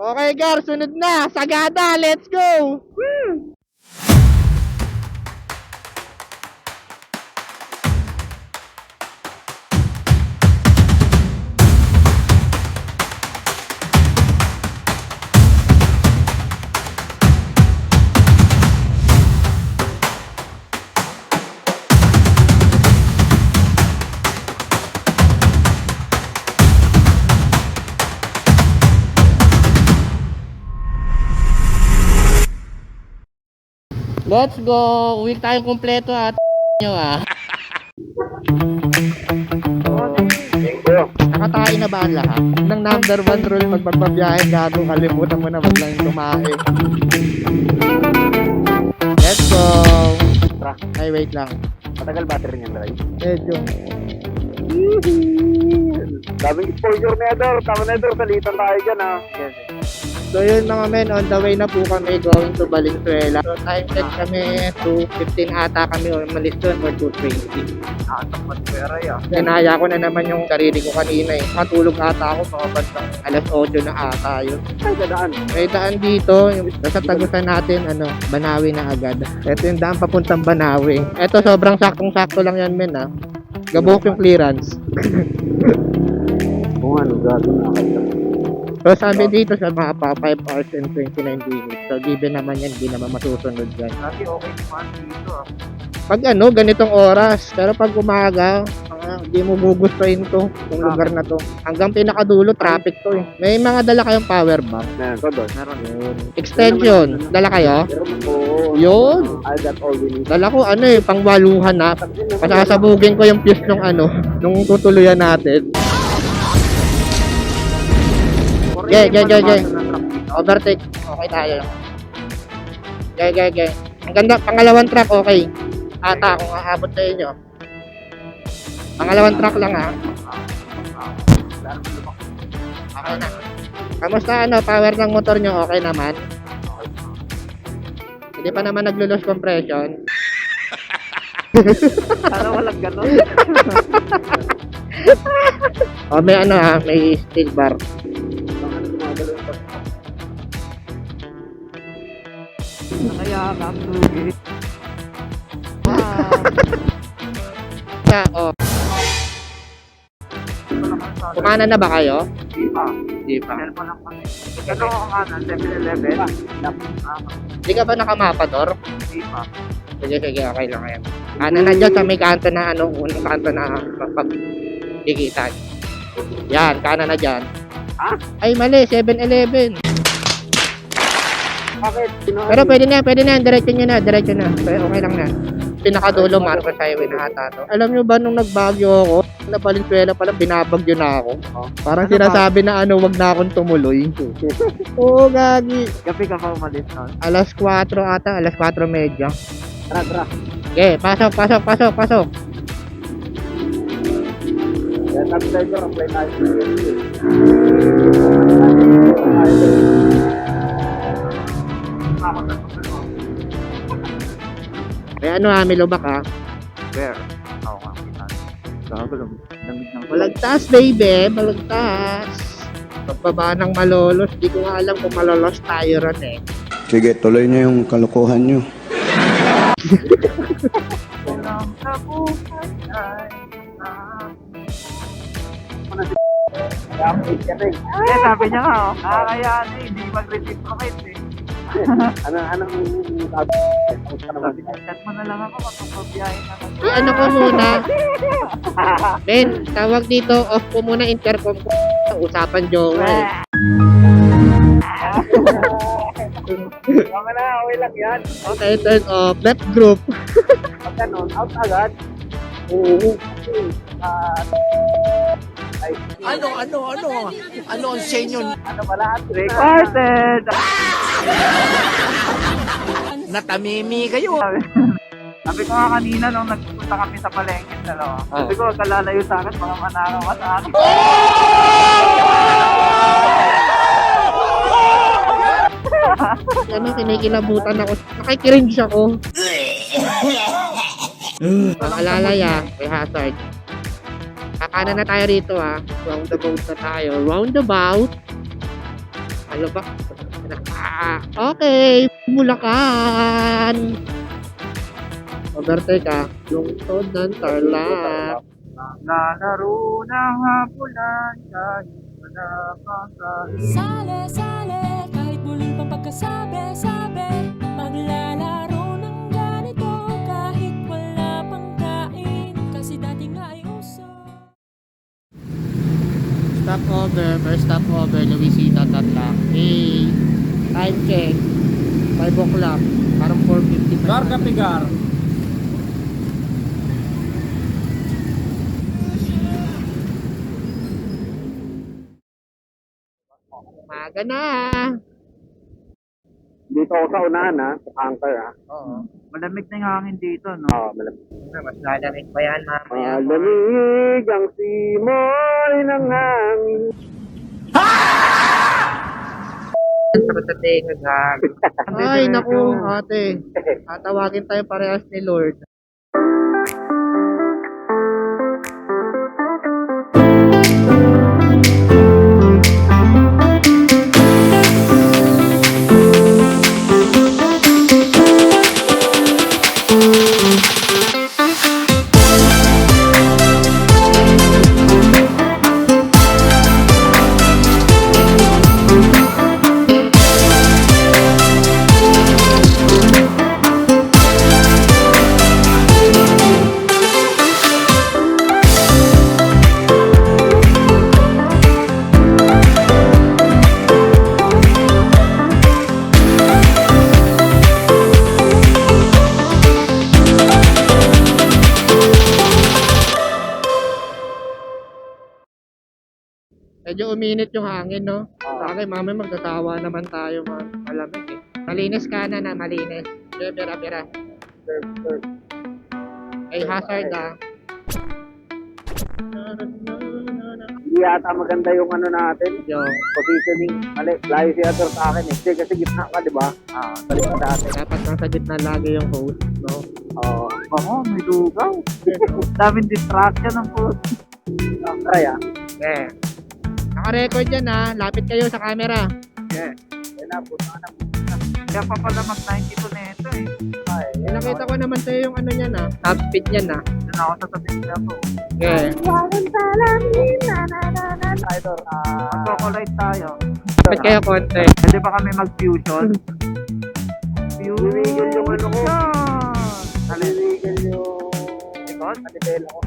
Okay, Gar, sunod na. Sagada, let's go! Woo! Let's go! Uwi tayong kumpleto at nyo ah. Nakatayo na ba ang lahat? Ng number 1 rule pag magbabiyahe gago, kalimutan mo na wag lang tumae. Let's go! Ay, wait lang. Matagal battery niyan, Dray. Medyo. Daming exposure na Edor. Tama na Edor, salitan tayo dyan ha. Yes. So yun mga men, on the way na po kami going to Valenzuela. So time check kami, 2:15 ata kami o malis doon or 2:20. Nakatapat pera yan. Nanaya ko na naman yung sarili ko kanina eh. Matulog ata ako mga bandang alas 8 na ata yun. Ay, dadaan. May daan dito, yung sa tagusan natin, Banawi na agad. Ito yung daan papuntang Banawi. Ito sobrang saktong-sakto lang yan men ah. Gabok yung clearance. Kung ano, gagawin na ako. So sabi dito sa mga 5 hours and 29 minutes. So given naman yan, hindi naman masusunod yan. Dati okay naman dito ah. Pag ganitong oras. Pero pag umaga, hindi mo gugustuhin to, yung lugar na to. Hanggang pinakadulo, traffic to eh. May mga dala kayong power bank. Meron ko doon. Meron. Extension, dala kayo? Oo. Yun. I got all we need. Dala ko pangwaluhan na. Pasasabugin ko yung fuse nung tutuluyan natin. Gay. Overtake. Okay tayo. Gay. Ang ganda, pangalawang track, okay. Ata, kung aabot sa inyo. Pangalawang track lang ha. Okay na. Kamusta power ng motor nyo? Okay naman? Hindi pa naman naglo-lose compression. Sana walang ganon. O may may steel bar. Kaya kaklugi. Kumana na ba kayo? Di pa. Cellphone lang kami. Ano ang kanan? 7-Eleven? Hindi ka ba nakamapa, Dor? Di pa. Sige, okay lang yan. Kanan na dyan sa may kanto na unang kanto na pagdikitan. Yan, kanan na dyan. Ha? Ay, mali, 7-Eleven. Bakit? Pero pwede na, diretso na. Pero okay lang na. Pinakadulo, Marcos Highway na ata to. Alam nyo ba nung nagbagyo ako, na Valenzuela pala, binabagyo na ako. Parang sinasabi na wag na akong tumuloy. Oo, gagi. Gabi ka pa umalis nun? Alas 4 ata, alas 4:30. Tara. Okay, pasok. Yan, apply tayo. May may lubak ha. Where? Oo nga, kita. Gago lang. Lamig ng Balagtas, baby. Balagtas. Pagbaba ng Malolos, di ko nga alam kung malolos tayo ron eh. Sige, tuloy niyo yung kalokohan niyo. Walang kabuhay ay eh, sabi niya nga, nakakayaan hindi mag-reciprocate eh. Anong ka naman? Chat mo na lang ako, magpapabiyahe na lang. Ko muna. Ben, tawag dito, off ko muna intercom ko. Usapan jowa eh. Okay lang yan. Okay, turn off. Left group. Pag ganun, out agad. Oo. Ano ang senyo? Ano pala? Recorded! Natamimi kayo. Sabi ko nga kanina nung nagpunta kami sa palengke dalawa. Sabi ko, kalalayo sa akin, mga manakaw ka sa akin. Kinikilabutan ako. Nakikiringe ako. Pag-alala may hazard. Kakanan na tayo rito ha. Roundabout na tayo. Roundabout. Ano ba? Okay, Bulacan. Overtake ah. Lungsod ng Tarlac. Lalaro ng hapunan kahit wala pang kain. Sale, sale, kahit muling pang pagkasabi-sabi. Maglalaro ng ganito kahit wala pang kain. Kasi dati nga ay uso. Stopover, first stopover, Luisita, Tarlac. Hey, time check. 5 o'clock. Parang 4:50 pa. Garga pigar. Umaga na. Dito ako sa unahan ha, sa anchor ha. Oo. Malamig na yung hangin dito, no? Oo, malamig. Mas lalamig pa yan mamaya. Malamig ang simoy ng hangin. Sakit sa tenga, gago. Ay, naku, ate. Tatawagin tayo parehas ni Lord. Medyo uminit yung hangin, no? Sa akin, mamaya magtatawa naman tayo, malamig eh. Malinis ka na, malinis. Kaya bira-bira. Ay, hazard ah. Hindi yata maganda yung ano natin. Yung, Positioning. Mali, layo si Ator sa akin eh. Kasi gitna ka, di ba? Balik na dati. dapat nasa gitna lagi yung host, no? Oo. May lugaw. Daming distraction ng post. Try ah. Yeah. Naka-record yan ah. Lapit kayo sa camera. Yeah. Kaya na, puta na. Kaya pa pala mag-92 na ito eh. Ay, Nakita ko naman sa'yo yung ano niyan ah. Top speed niyan ah. Doon ako sa tabi niya po. Yeah. Idol, magko-collide tayo. Lapit kayo konti. Pwede ba kami mag-fusion? Fusion yung ano ko. Naliligan yung... Ikot? Nalibela ko.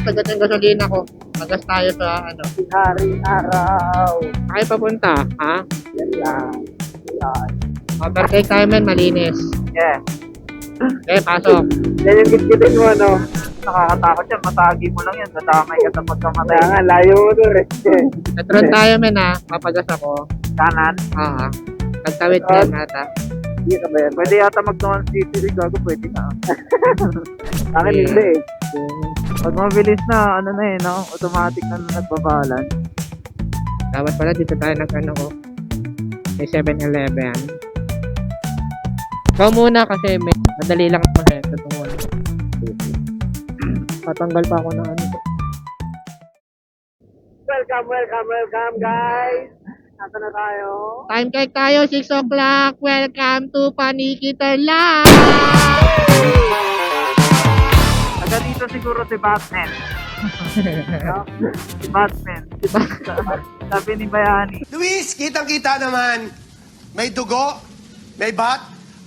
Sagat yung gasolina ko. Magas tayo sa ano. Hari araw. Ay papunta, ha? Yan lang. Yan. Overtake tayo men, malinis. Yeah. Okay, pasok. Yan yung gitgitin mo, ano? Nakakatakot yan. Matagi mo lang yan. Nadamay ka tapos kamatay. Kaya nga, layo mo doon eh. Petron tayo men ha. Papagas ako. Kanan? Nagtawid ka nata. Hindi ka ba yan? Pwede yata mag-non city rig ako. Pwede na. Akin Yeah. hindi eh. Pag mabilis na, ano na eh, no? Automatic na nagbabalan. Dapat pala dito tayo nag-ano ko. May 7-Eleven. Ikaw muna kasi may madali lang naman eh. Totoo. Patanggal pa ako ng ano. Welcome guys! Nasa na tayo? Time check tayo, 6 o'clock. Welcome to Paniki Tarlac! Taga dito siguro si Batman. No? Si Batman. Sabi ni Bayani. Luis, kitang-kita naman. May dugo, may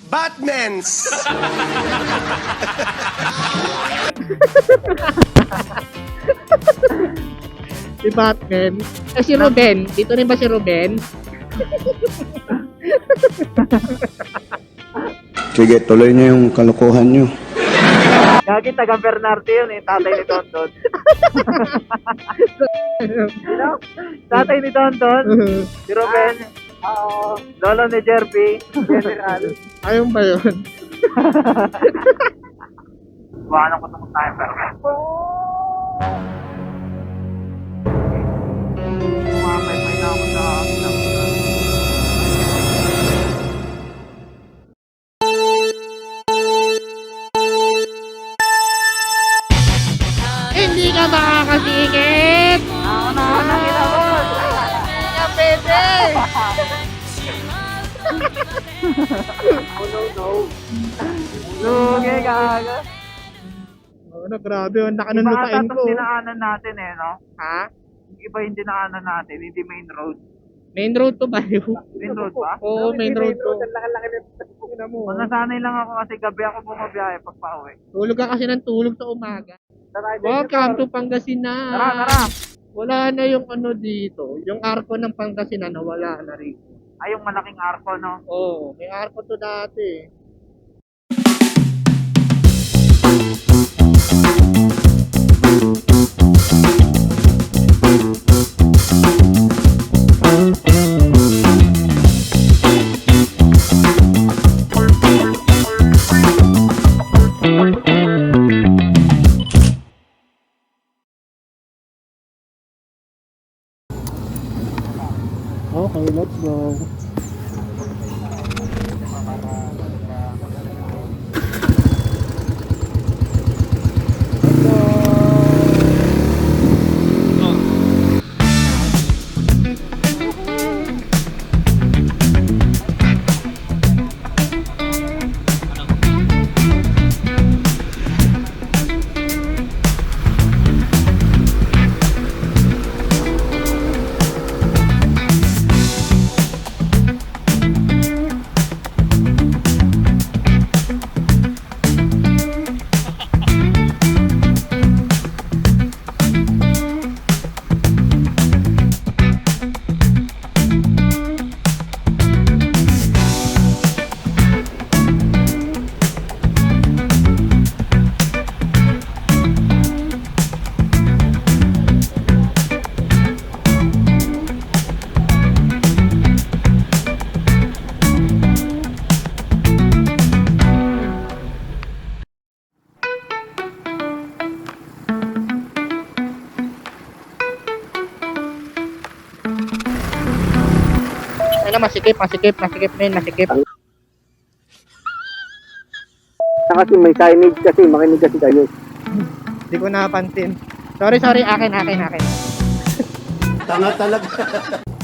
Batmans. Si Batman. Eh si Ruben. Dito rin ba si Ruben? Sige, tuloy niyo yung kalokohan niyo. Gagi taga Bernardo yun eh, tatay ni Tonton. Sino? Tatay ni Tonton? Si Ruben. Oo. Lolo ni Jerby. General. Ayun ba yun? Buwanan ko itong timer. Umapay na ako sa Hindi ka makakasikip! Ako na kita boss. Hindi ka pwede! Lugi, gaga. Ano, grabe, ang laki ng Iba lupain ata ko. itong dinaanan natin eh, no? Ha? Iba yung dinaanan natin, hindi main road. Main road to ba yun? Main road ba? Oo, main road to. Kung nasanay lang ako kasi gabi ako bumabiyahe pag pauwi. Tulog ka kasi ng tulog sa umaga. Welcome to Pangasinan. Tara, tara! Wala na yung ano dito. Yung arko ng Pangasinan wala na rin. Ay, yung malaking arko, no? Oo, may arko to dati. Okay, let's go. Ay na, masikip na yun, masikip. Kasi may signage kasi, makinig kasi kayo. Hindi ko napansin. Sorry, akin. Tanga talaga.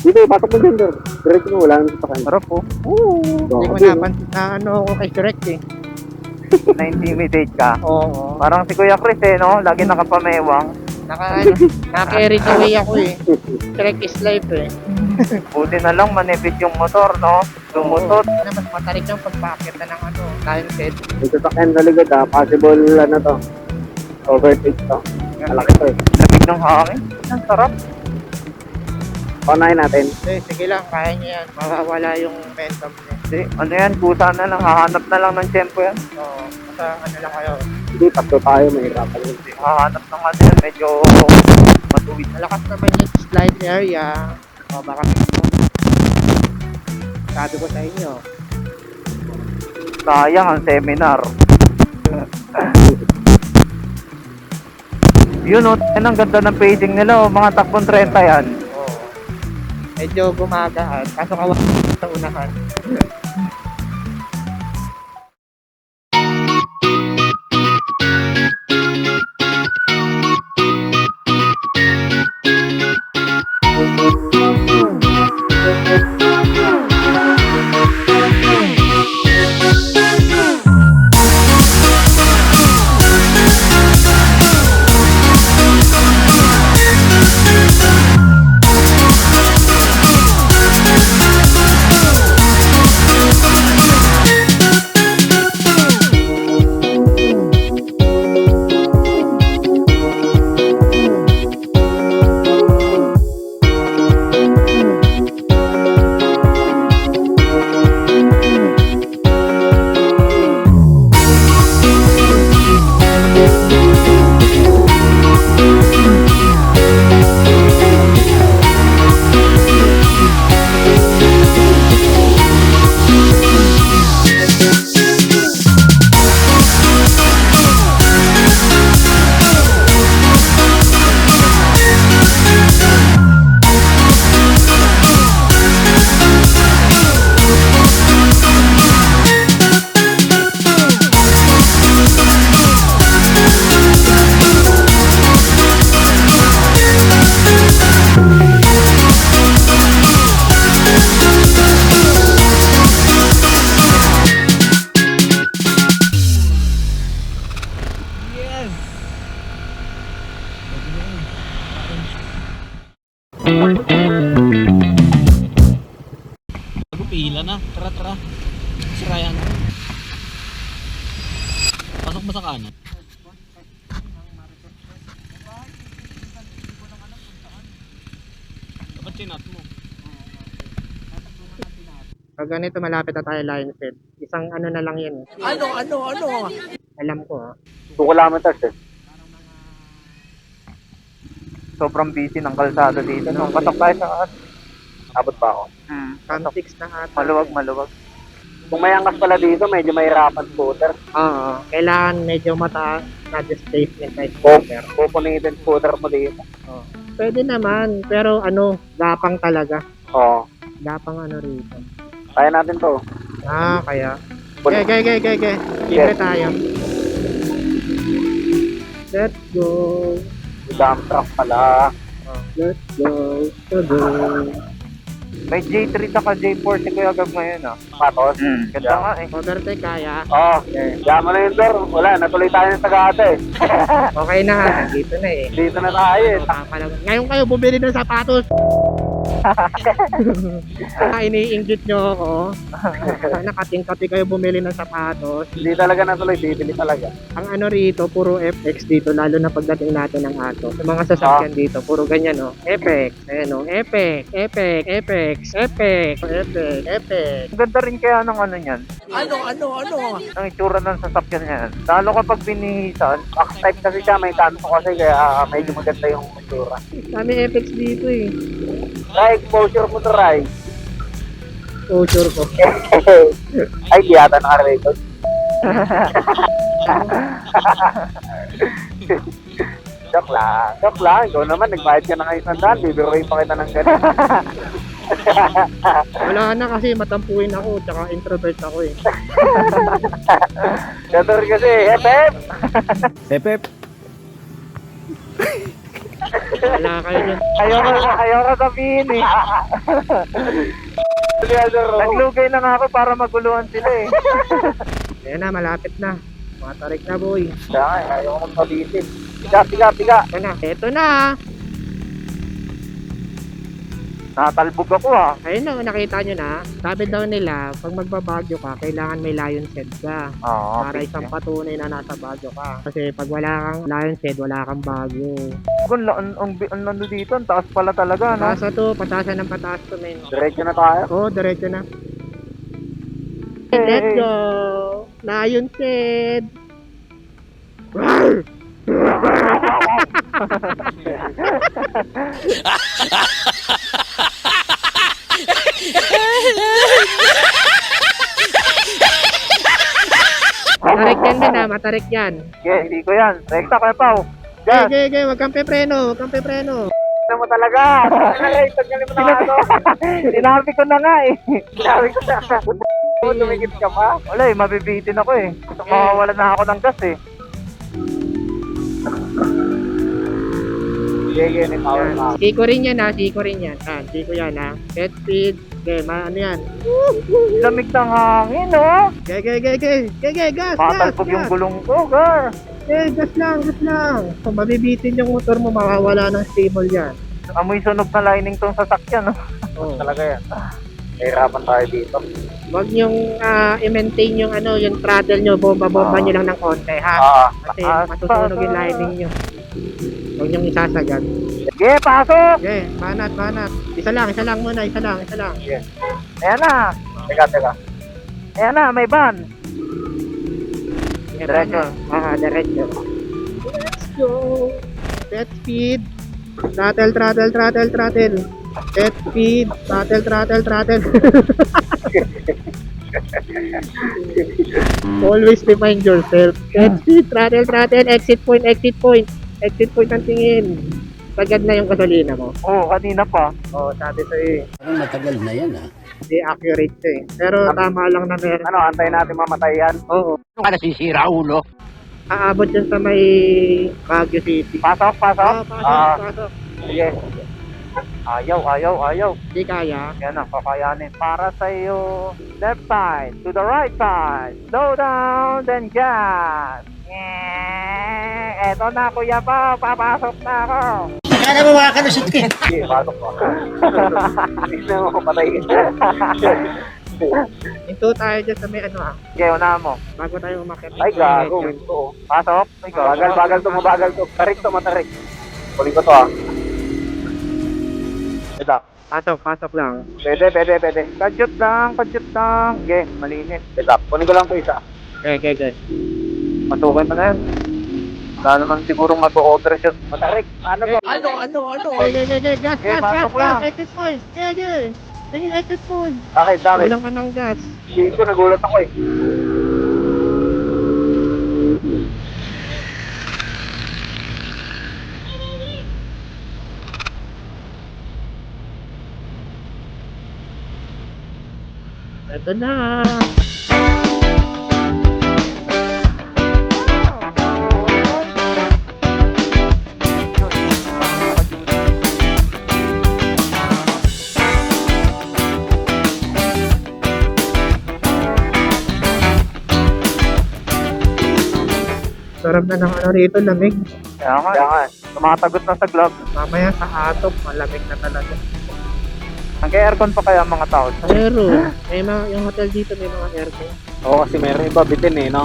Dito, pasok mo dyan, sir. Diretso mo, wala nang sa kanya. Harap po. Hindi ko napansin na ano ako kay Shrek eh. Na-intimidate ka. Oo. Parang si Kuya Chris eh, no? Lagi nakapamewang. Naka-carried away ako eh. Shrek is life eh. Buti na lang manipid yung motor, no? Lumutot. Ano, mas matarik ng pagpakita ng ano, line set. May sasakyan sa likod, possible, ano to, overtake to. Malaki to eh. Lamig ng hangin. Ang sarap. Paunahin natin. Sige lang, kaya niya yan. Mawawala yung momentum niya. Hindi, ano yan? Kusa na lang. Hahanap na lang ng tempo yan. Oo, basta ano lang kayo. Hindi, tatlo tayo, mahirapan yun. Hahanap ng ano yan. Medyo matuwid. Malakas naman yung slide area. O baka sabi ko sa inyo. Sayang ang seminar. Yun o, yan ang ganda ng paging nila o. Mga takbong 30 yan. Oo. Medyo gumagaan. Kaso kawan sa unahan. na. Tara, tara. Sirayan. Pasok mo sa kanan. Dapat chinat mo. Pag ganito, malapit na tayo Lionfield. Isang ano na lang yun. Ano? Alam ko, ha. 2 kilometers eh. Sobrang busy ng kalsada dito. Nung patok tayo sa abot pa ako. Cam 6 na ata. Maluwag. Kung may angas pala dito, medyo mahirapan scooter. Oo. Kailangan medyo mataas na displacement na scooter. Pupunitin scooter mo dito. Pwede naman, pero ano, gapang talaga. Oo. Gapang ano rito. Kaya natin to. Kaya. Okay. Libre tayo. Let's go. Dump truck pala. Let's go. May J3 saka J4 si Kuya Gab ngayon ah. Patos? Ganda nga eh. Overtake kaya. Oo. Diyan mo na yun, Dor. Wala, natuloy tayo ng Tagata eh. Okay na, dito na eh. Dito na tayo eh. Ngayon kayo bumili ng sapatos. Iniinggit nyo ako. Nakating-kati kayo bumili ng sapatos. Hindi talaga natuloy, bibili talaga. Ang ano rito, puro FX dito, lalo na pagdating natin ng ato. Sa mga sasakyan dito, puro ganyan, no? FX, ayan, no? FX. Ang ganda rin kaya ng ano niyan. Ano? Ang itsura ng sasakyan niyan. Lalo kapag binihisan, box type kasi siya, may kanto kasi kaya medyo maganda yung itsura. Kami FX dito eh. Ray, exposure mo to, Ray. Oh, sure ko. Ay, di yata naka-record. Joke lang. Ikaw naman, nagbayad ka na ngayon ng daan. Bibiruin pa kita ng ganun. Wala na kasi matampuin ako, tsaka introvert ako eh. Gator kasi, FF! Pepep. Wala kayo dyan. Ayaw ka sabihin eh. Naglugay na nga ako para maguluhan sila eh. Ayan na, malapit na. Matarik na, boy. Kaya ayaw ko magpabitin. Tiga. Ito na. Nakatalbog ako ah. Ayun na, nakita nyo na. Sabi daw nila, pag magbabagyo ka, kailangan may lion's head ka. Oo. Para isang patunay na nasa bagyo ka. Kasi pag wala kang lion's head, wala kang bagyo. Ang nando dito, ang taas pala talaga, no? Patasa to, patasan ng patas to, men. Diretso na tayo. Oo, diretso na. Let's go! Lion's head! Rawr! Matarik yan din ha, matarik yan. Okay, hindi ko yan. Rekta kayo, Pao. Yan. Okay, wag kang pepreno, Ano mo talaga? Taggalin mo na ako. Sinabi ko na nga eh. Tumikit ka pa? Wala eh, mabibitin ako eh. Mawawala na ako ng gas eh. Sige, ni power na. Siko rin yan ha, siko yan ha. Set speed, okay, ano yan. Lamig ng hangin, oh. Okay, gas. Matalpog yung gulong ko, gar. Gas lang. Kung mabibitin yung motor mo, mawawala ng stable yan. Amoy sunog na lining tong sasakyan, no? Oh. Talaga yan. Nahirapan tayo dito. Wag nyong i-maintain yung yung throttle nyo, bomba nyo lang ng konti ha. Kasi matutunog yung lining nyo. Huwag nyong isasagad. Sige, pasok! Okay, banat. Isa lang muna. Sige. Ayan na. Teka. Ayan na, may van. Diretso. Diretso. Let's go. Set speed. Throttle. Set speed. Throttle. Always remind yourself. Set speed. Throttle. Exit point. Exit point ang tingin. Sagad na yung gasolina mo. Oo, kanina pa. Oo, sabi sa'yo eh. Parang matagal na yan ah. Hindi accurate to eh. Pero tama lang na meron. Ano, antayin natin mamatay yan? Oo. Ano ka nasisira, ulo? Aabot yun sa may Baguio City. Pasok. Pasok. Sige. Ayaw. Hindi kaya. Yan ang kakayanin. Para sa iyo, left side, to the right side. Slow down, then gas. Eto na, kuya pa. Papasok na ako. Kaya mo makakalusot ka. Sige, pasok ko. Tignan mo, patayin. Ito tayo dyan sa may ano Sige, unahan mo. bago tayo umakyat. Ay, gago. Ito. Pasok. Ay, gago. Bagal to, mabagal to. Tarik to, matarik. Kunin ko to ah. Ito. Pasok lang. Pwede. Kadyot lang. Sige, malinis. Ito. Kunin ko lang to isa. Okay. Masukin mo na yan. Wala naman siguro mag-overshoot. Matarik. Ano ba? Okay, gas. pasok lang. Exit point. Yeah. Tingin exit point. Bakit? Kulang ka ng gas. Hindi ko, nagulat ako eh. Ito na. Sarap na ng ano rito, lamig. Kaya nga. Tumatagot na sa glove. Mamaya sa atop, malamig na talaga. Nag-aircon pa kaya ang mga tao? Pero, may mga, yung hotel dito may mga aircon. Oo, kasi meron iba bitin eh, no?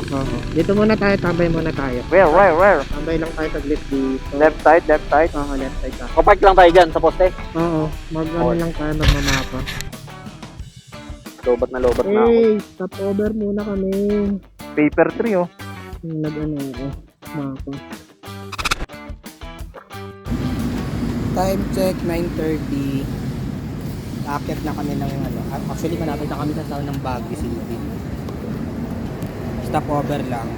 Dito muna tayo, tambay muna tayo. Where? Tambay lang tayo saglit dito. Left side? Oo, left side ka. Kapark lang tayo dyan sa poste. Oo, ano lang tayo, magmamapa. Lobat na ako. Hey, stop over muna kami. Paper 3 oh. Nag-ano ako, mapa. Time check, 9:30. Aakyat na kami ng ano. Actually, malapit na kami sa town ng Baguio City. Stopover lang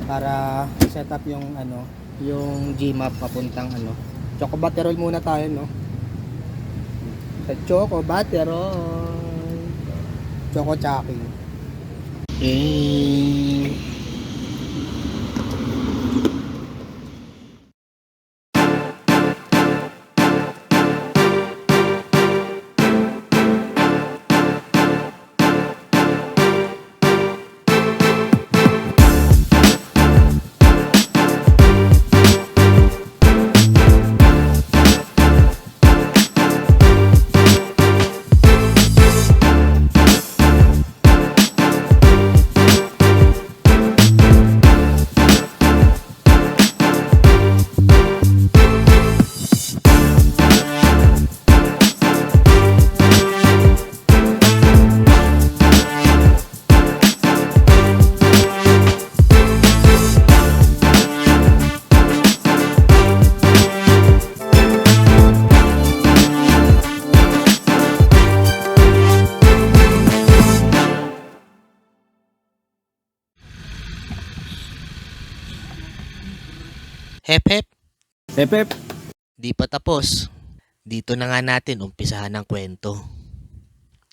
para set up yung ano, yung Gmap papuntang ano. Choco Batterol muna tayo, no? Sa Choco Batterol. Choco Chucky. Hep hep, Pep. di pa tapos. Dito na nga natin umpisahan ng kwento.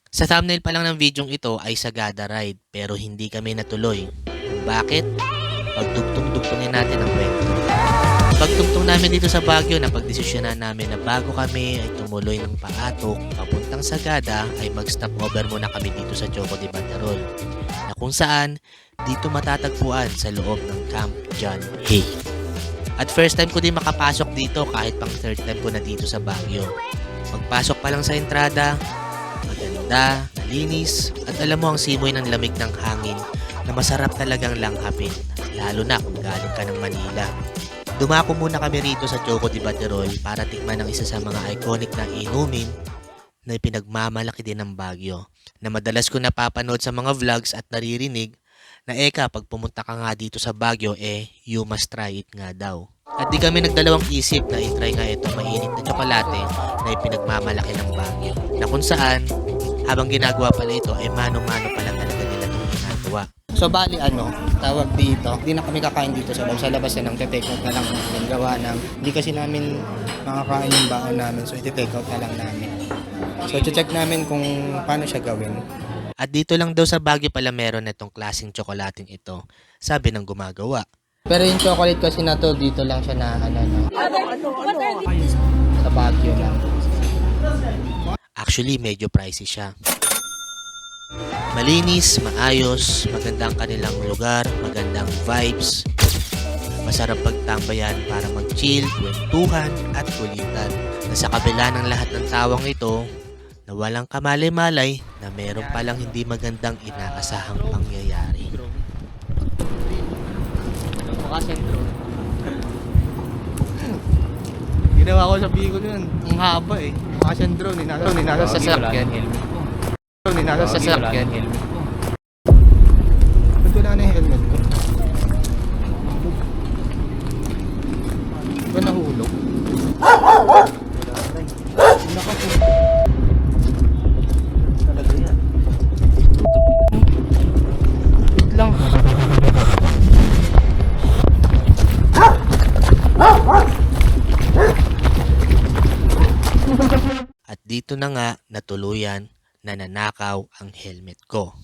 Sa thumbnail pa lang ng videong ito ay Sagada Ride pero hindi kami natuloy. Kung bakit? Pagtugtong-tugtongin natin ang kwento. Pagtugtong namin dito sa Baguio, napagdesisyonan namin na bago kami ay tumuloy ng paatok papuntang Sagada ay mag-stop over muna kami dito sa Choco de Bandarol na kung saan dito matatagpuan sa loob ng Camp John Hay. At first time ko din makapasok dito kahit pang third time ko na dito sa Baguio. Magpasok pa lang sa entrada, maganda, malinis, at alam mo ang simoy ng lamig ng hangin na masarap talagang langhapin, lalo na kung galing ka ng Manila. Dumako muna kami rito sa Choco de Bandarol para tikman ang isa sa mga iconic na inumin na pinagmamalaki din ng Baguio, na madalas ko napapanood sa mga vlogs at naririnig na pag pumunta ka nga dito sa Baguio you must try it nga daw. At di kami nagdalawang isip na itry nga itong mainit na tsokolate na ipinagmamalaki ng Baguio, na kung saan habang ginagawa pala ito ay mano-mano pala talaga nila itong ginagawa. So bali ano, tawag dito, hindi na kami kakain dito sa labas na lang, take out na lang namin, gawa ng, hindi kasi namin makakain yung baon namin, so iti-take out na lang namin. So check namin kung paano siya gawin. At dito lang daw sa Baguio pala meron na itong klaseng tsokolating ito, sabi ng gumagawa. Pero yung chocolate kasi na to, dito lang siya na ano. Sa Baguio lang. Actually, medyo pricey siya. Malinis, maayos, magandang kanilang lugar, magandang vibes. Masarap pagtambayan para mag-chill, kwentuhan at kulitan. Na sa kabila ng lahat ng tawang ito, na walang kamalay-malay na meron palang hindi magandang inaasahang pangyayari. Mukha siyang drone. Ginawa ko sa Bicol yun. Ang haba eh. Mukha siyang drone. Nasa sasakyan. Nasa sasakyan. Ba't wala na yung helmet ko? Ba nahulog? Talaga yan. Wait lang. At dito na nga natuluyan na nanakaw ang helmet ko.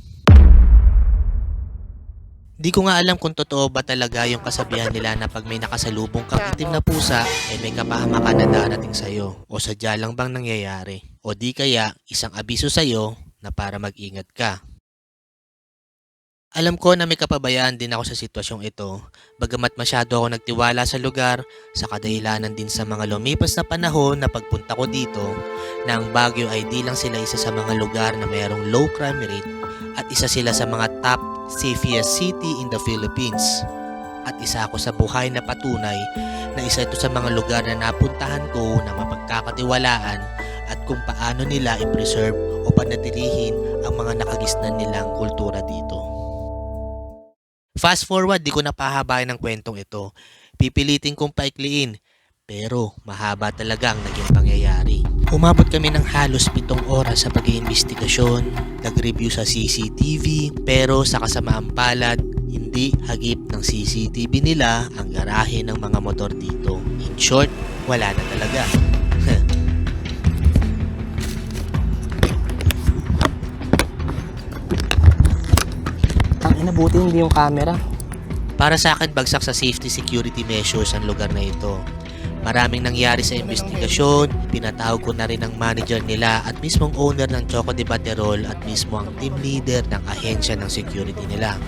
Di ko nga alam kung totoo ba talaga yung kasabihan nila na pag may nakasalubong kang itim na pusa ay may kapahamakan na darating sa'yo o sadya lang bang nangyayari o di kaya isang abiso sa'yo na para mag-ingat ka. Alam ko na may kapabayaan din ako sa sitwasyong ito, bagamat masyado ako nagtiwala sa lugar, sa kadahilanan din sa mga lumipas na panahon na pagpunta ko dito, na ang Baguio ay di lang sila isa sa mga lugar na mayroong low crime rate at isa sila sa mga top safest city in the Philippines. At isa ako sa buhay na patunay na isa ito sa mga lugar na napuntahan ko na mapagkakatiwalaan at kung paano nila i-preserve o panatilihin ang mga nakagisnan nilang kultura dito. Fast forward, di ko napahabayan ng kwentong ito. Pipilitin kong paikliin, pero mahaba talaga ang naging pangyayari. Umabot kami ng halos 7 oras sa pag-iimbestigasyon, nag-review sa CCTV, pero sa kasamaang palad, hindi hagip ng CCTV nila ang garahe ng mga motor dito. In short, wala na talaga. Ang inabuti hindi yung camera. Para sa akin, bagsak sa safety security measures ang lugar na ito. Maraming nangyari sa investigasyon, pinatawag ko na rin ang manager nila at mismong owner ng Choco de Baterol at mismo ang team leader ng ahensya ng security nila.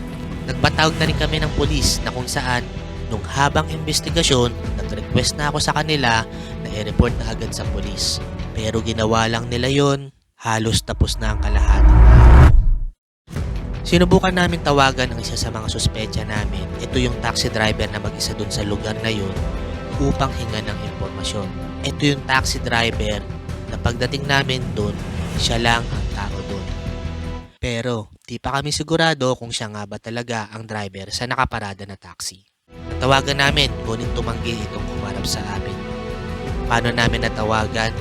Nagpatawag na rin kami ng pulis na kung saan, nung habang investigasyon, nag-request na ako sa kanila na i-report na agad sa pulis. Pero ginawa lang nila yon, halos tapos na ang kalahati. Sinubukan namin tawagan ang isa sa mga suspecha namin. Ito yung taxi driver na mag-isa dun sa lugar na yun upang hinga ng impormasyon. Ito yung taxi driver na pagdating namin dun, siya lang ang tao dun. Pero di pa kami sigurado kung siya nga ba talaga ang driver sa nakaparada na taxi. Tawagan namin, ngunit tumanggi itong kumarap sa amin. Paano namin natawagan?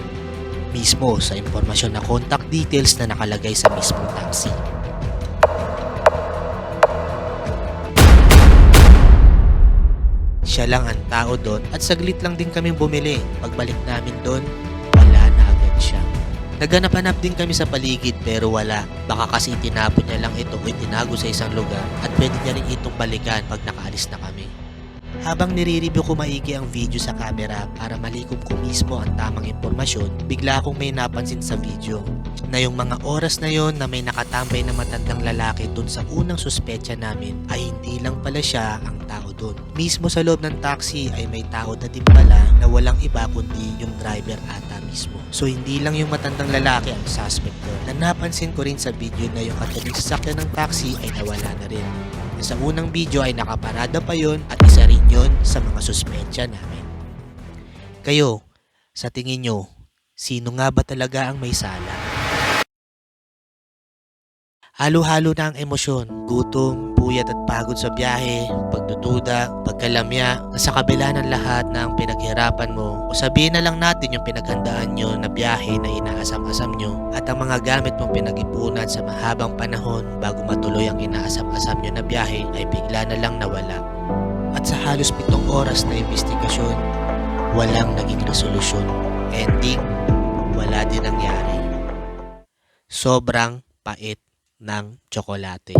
Mismo sa impormasyon na contact details na nakalagay sa mismong taxi. Siya lang ang tao doon at saglit lang din kami bumili. Pagbalik namin doon, wala na agad siya. Naghanap-hanap din kami sa paligid pero wala. Baka kasi itinapon niya lang ito o itinago sa isang lugar at pwede niya rin itong balikan pag nakaalis na kami. Habang nire-review ko maigi ang video sa camera para malikom ko mismo ang tamang impormasyon, bigla akong may napansin sa video na yung mga oras na yon na may nakatambay na matandang lalaki dun sa unang suspecha namin ay hindi lang pala siya ang tao dun. Mismo sa loob ng taxi ay may tao na din pala na walang iba kundi yung driver ata mismo. So hindi lang yung matandang lalaki ang suspect doon. Na napansin ko rin sa video na yung katabing sasakyan ng taxi ay nawala na rin. Sa unang video ay nakaparada pa yon at isa rin yon sa mga suspecha namin. Kayo, sa tingin nyo, sino nga ba talaga ang may sala? Halo-halo na ang emosyon, gutom, puyat at pagod sa biyahe, pagdududa, pagkalamya, na sa kabila ng lahat na ang pinaghirapan mo, o sabihin na lang natin yung pinaghandaan nyo na biyahe na inaasam-asam nyo, at ang mga gamit mong pinag-ipunan sa mahabang panahon bago matuloy ang inaasam-asam nyo na biyahe ay bigla na lang nawala. At sa halos 7 oras na investigasyon, walang naging resolusyon. Ending, wala din nangyari. Sobrang pait ng tsokolate.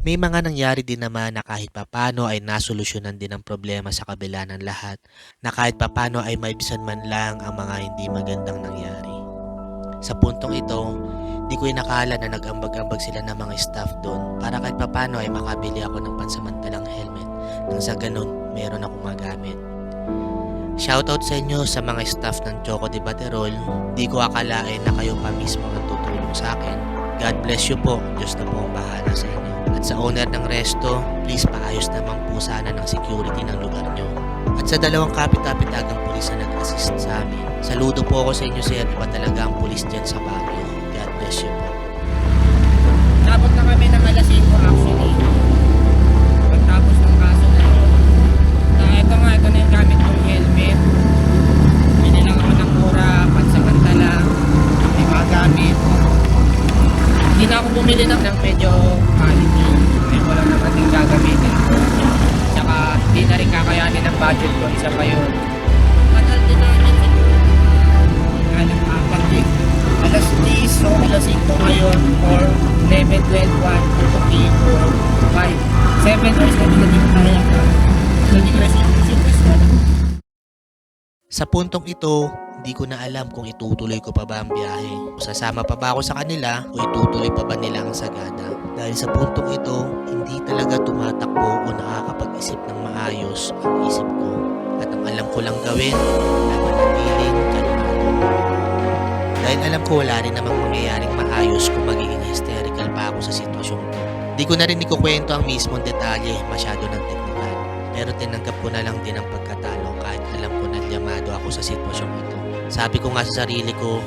May mga nangyari din naman na kahit papano ay nasolusyonan din ang problema sa kabila ng lahat, na kahit papano ay maibisan man lang ang mga hindi magandang nangyari. Sa puntong ito, di ko inakala na nag-ambag-ambag sila ng mga staff doon para kahit papano ay makabili ako ng pansamantalang helmet nang sa ganun meron akong magamit. Shoutout sa inyo sa mga staff ng Choco de Baterol. Di ko akalain na kayo pa mismo ang tutulong sa akin. God bless you po. Diyos na po ang bahala sa inyo. At sa owner ng resto, please paayos naman po sana ng security ng lugar nyo. At sa dalawang kapit-kapitagang pulis na nag-assist sa amin. Saludo po ako sa inyo sir. Iba talaga ang pulis dyan sa Baguio. God bless you po. Tapos na kami ng alas 5 actually. Pagtapos ng kaso na yun. Ito na yung gamit kong helmet. Binilang ako ng mura, pansamantala, may mga gamit. Hindi na ako bumili ng medyo quality. May wala naman yung gagamitin ko. Tsaka hindi na rin kakayanin ng budget ko. Isa pa yun. Matal din namin. Alas 10, so alas 5 ngayon, 4, 11, 12, 1, 2, 3, 4, 5, 7 hours na nilaging kaya ka. Naging residence na. Sa puntong ito, hindi ko na alam kung itutuloy ko pa ba ang biyahe. Sasama pa ba ako sa kanila o itutuloy pa ba nila ang sagada. Dahil sa puntong ito, hindi talaga tumatakbo o nakakapag-isip ng maayos ang isip ko. At ang alam ko lang gawin, ay manatiling kalmado. Dahil alam ko wala rin namang mangyayaring maayos kung magiging hysterical pa ako sa sitwasyong to. Di ko na rin ikukwento ang mismong detalye, masyado ng teknikal. Pero tinanggap ko na lang din ang pagkatalo kahit alam ko na liyamado ako sa sitwasyong ito. Sabi ko nga sa sarili ko,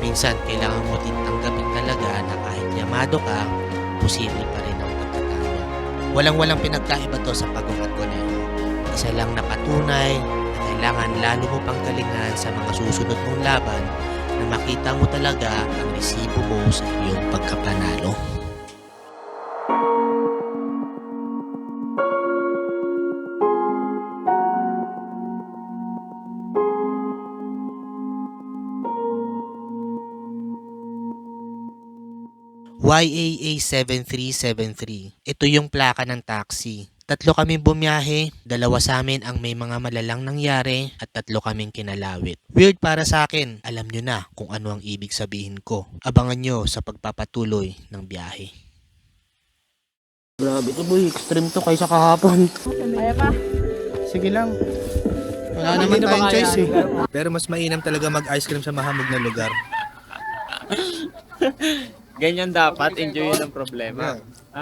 minsan kailangan mo din tanggapin talaga na kahit liyamado ka, posible pa rin ang pagkatalo. Walang pinagkaiba to sa pagong at koneho. Isa lang na patunay na kailangan lalo mo pang galingan sa mga susunod mong laban na makita mo talaga ang resibo mo sa iyong pagkapanalo. YAA 7373. Ito yung plaka ng taxi. 3 kaming bumiyahe, 2 sa amin ang may mga malalang nangyari at 3 kaming kinalawit. Weird para sa akin, alam nyo na kung ano ang ibig sabihin ko. Abangan nyo sa pagpapatuloy ng biyahe. Grabe ito boy, extreme to kaysa kahapon. Kaya pa. Sige lang. Wala naman tayong choice eh. Pero mas mainam talaga mag-ice cream sa mahamog na lugar. Ganyan dapat, enjoy yun ang problema.